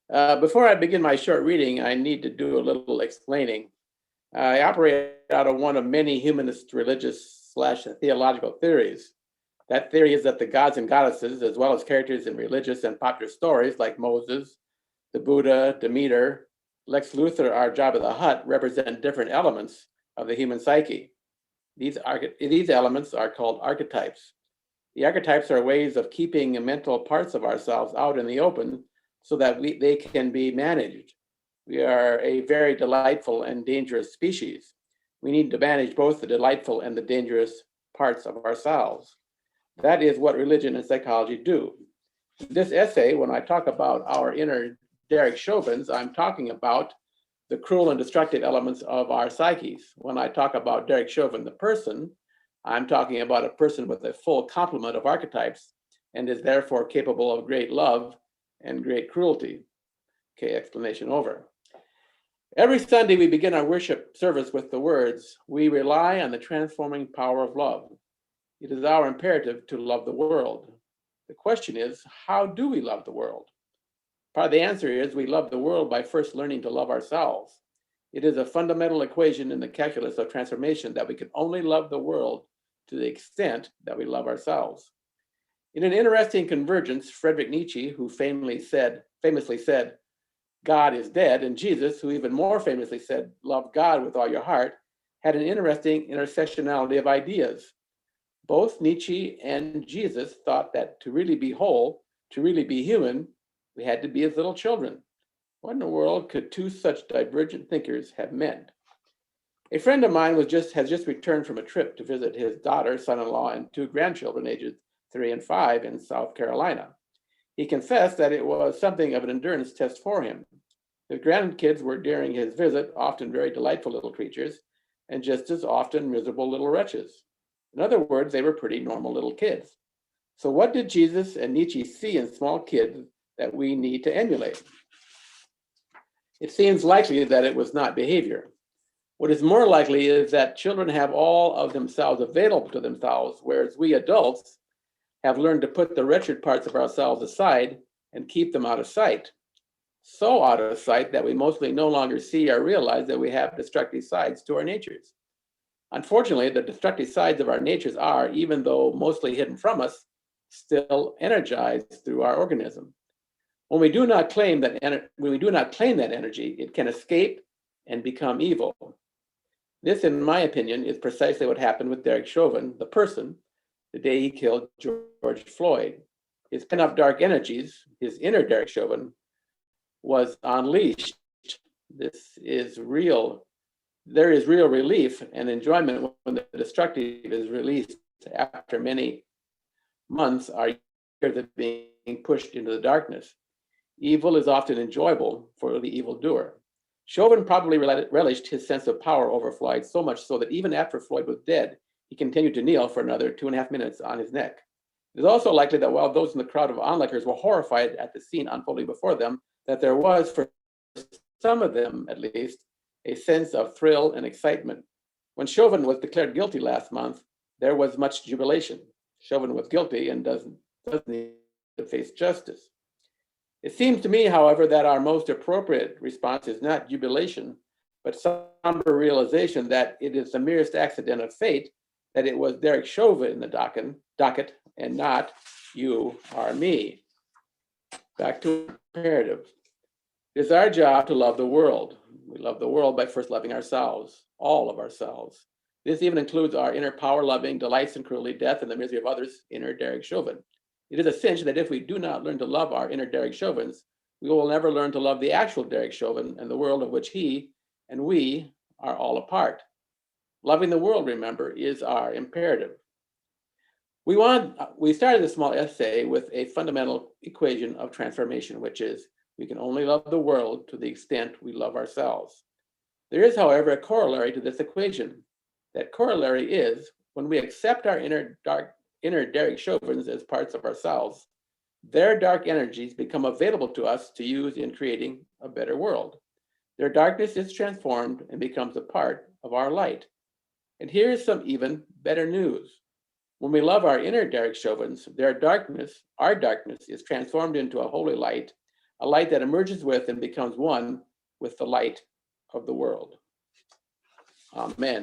Before I begin my short reading, I need to do a little explaining. I operate out of one of many humanist religious slash theological theories. That theory is that the gods and goddesses, as well as characters in religious and popular stories like Moses, the Buddha, Demeter, Lex Luthor, our Jabba the Hutt, represent different elements of the human psyche. These elements are called archetypes. The archetypes are ways of keeping mental parts of ourselves out in the open so that they can be managed. We are a very delightful and dangerous species. We need to manage both the delightful and the dangerous parts of ourselves. That is what religion and psychology do. In this essay, when I talk about our inner Derek Chauvins, I'm talking about the cruel and destructive elements of our psyches. When I talk about Derek Chauvin, the person, I'm talking about a person with a full complement of archetypes and is therefore capable of great love and great cruelty. Okay, explanation over. Every Sunday, we begin our worship service with the words, "We rely on the transforming power of love." It is our imperative to love the world. The question is, how do we love the world? Part of the answer is we love the world by first learning to love ourselves. It is a fundamental equation in the calculus of transformation that we can only love the world to the extent that we love ourselves. In an interesting convergence, Friedrich Nietzsche, who famously said, "God is dead," and Jesus, who even more famously said, "Love God with all your heart," had an interesting intersectionality of ideas. Both Nietzsche and Jesus thought that to really be whole, to really be human, we had to be as little children. What in the world could two such divergent thinkers have meant? A friend of mine has just returned from a trip to visit his daughter, son-in-law, and two grandchildren, ages 3 and 5, in South Carolina. He confessed that it was something of an endurance test for him. His grandkids were during his visit often very delightful little creatures, and just as often miserable little wretches. In other words, they were pretty normal little kids. So what did Jesus and Nietzsche see in small kids that we need to emulate? It seems likely that it was not behavior. What is more likely is that children have all of themselves available to themselves, whereas we adults have learned to put the wretched parts of ourselves aside and keep them out of sight. So out of sight that we mostly no longer see or realize that we have destructive sides to our natures. Unfortunately, the destructive sides of our natures are, even though mostly hidden from us, still energized through our organism. When we do not claim that energy, it can escape and become evil. This, in my opinion, is precisely what happened with Derek Chauvin, the person, the day he killed George Floyd. His pent-up dark energies, his inner Derek Chauvin, was unleashed. This is real. There is real relief and enjoyment when the destructive is released after many months or years of being pushed into the darkness. Evil is often enjoyable for the evildoer. Chauvin probably relished his sense of power over Floyd so much so that even after Floyd was dead, he continued to kneel for another 2.5 minutes on his neck. It is also likely that while those in the crowd of onlookers were horrified at the scene unfolding before them, that there was, for some of them at least, a sense of thrill and excitement. When Chauvin was declared guilty last month, there was much jubilation. Chauvin was guilty and doesn't need to face justice. It seems to me, however, that our most appropriate response is not jubilation, but somber realization that it is the merest accident of fate that it was Derek Chauvin in the docket and not you or me. Back to imperative. It is our job to love the world. We love the world by first loving ourselves, all of ourselves. This even includes our inner power-loving delights and cruelty, death, and the misery of others, inner Derek Chauvin. It is a cinch that if we do not learn to love our inner Derek Chauvins, we will never learn to love the actual Derek Chauvin and the world of which he and we are all a part. Loving the world, remember, is our imperative. We started this small essay with a fundamental equation of transformation, which is we can only love the world to the extent we love ourselves. There is, however, a corollary to this equation. That corollary is when we accept our inner Derek Chauvins as parts of ourselves, their dark energies become available to us to use in creating a better world. Their darkness is transformed and becomes a part of our light. And here's some even better news. When we love our inner Derek Chauvins, our darkness is transformed into a holy light, a light that emerges with and becomes one with the light of the world. Amen.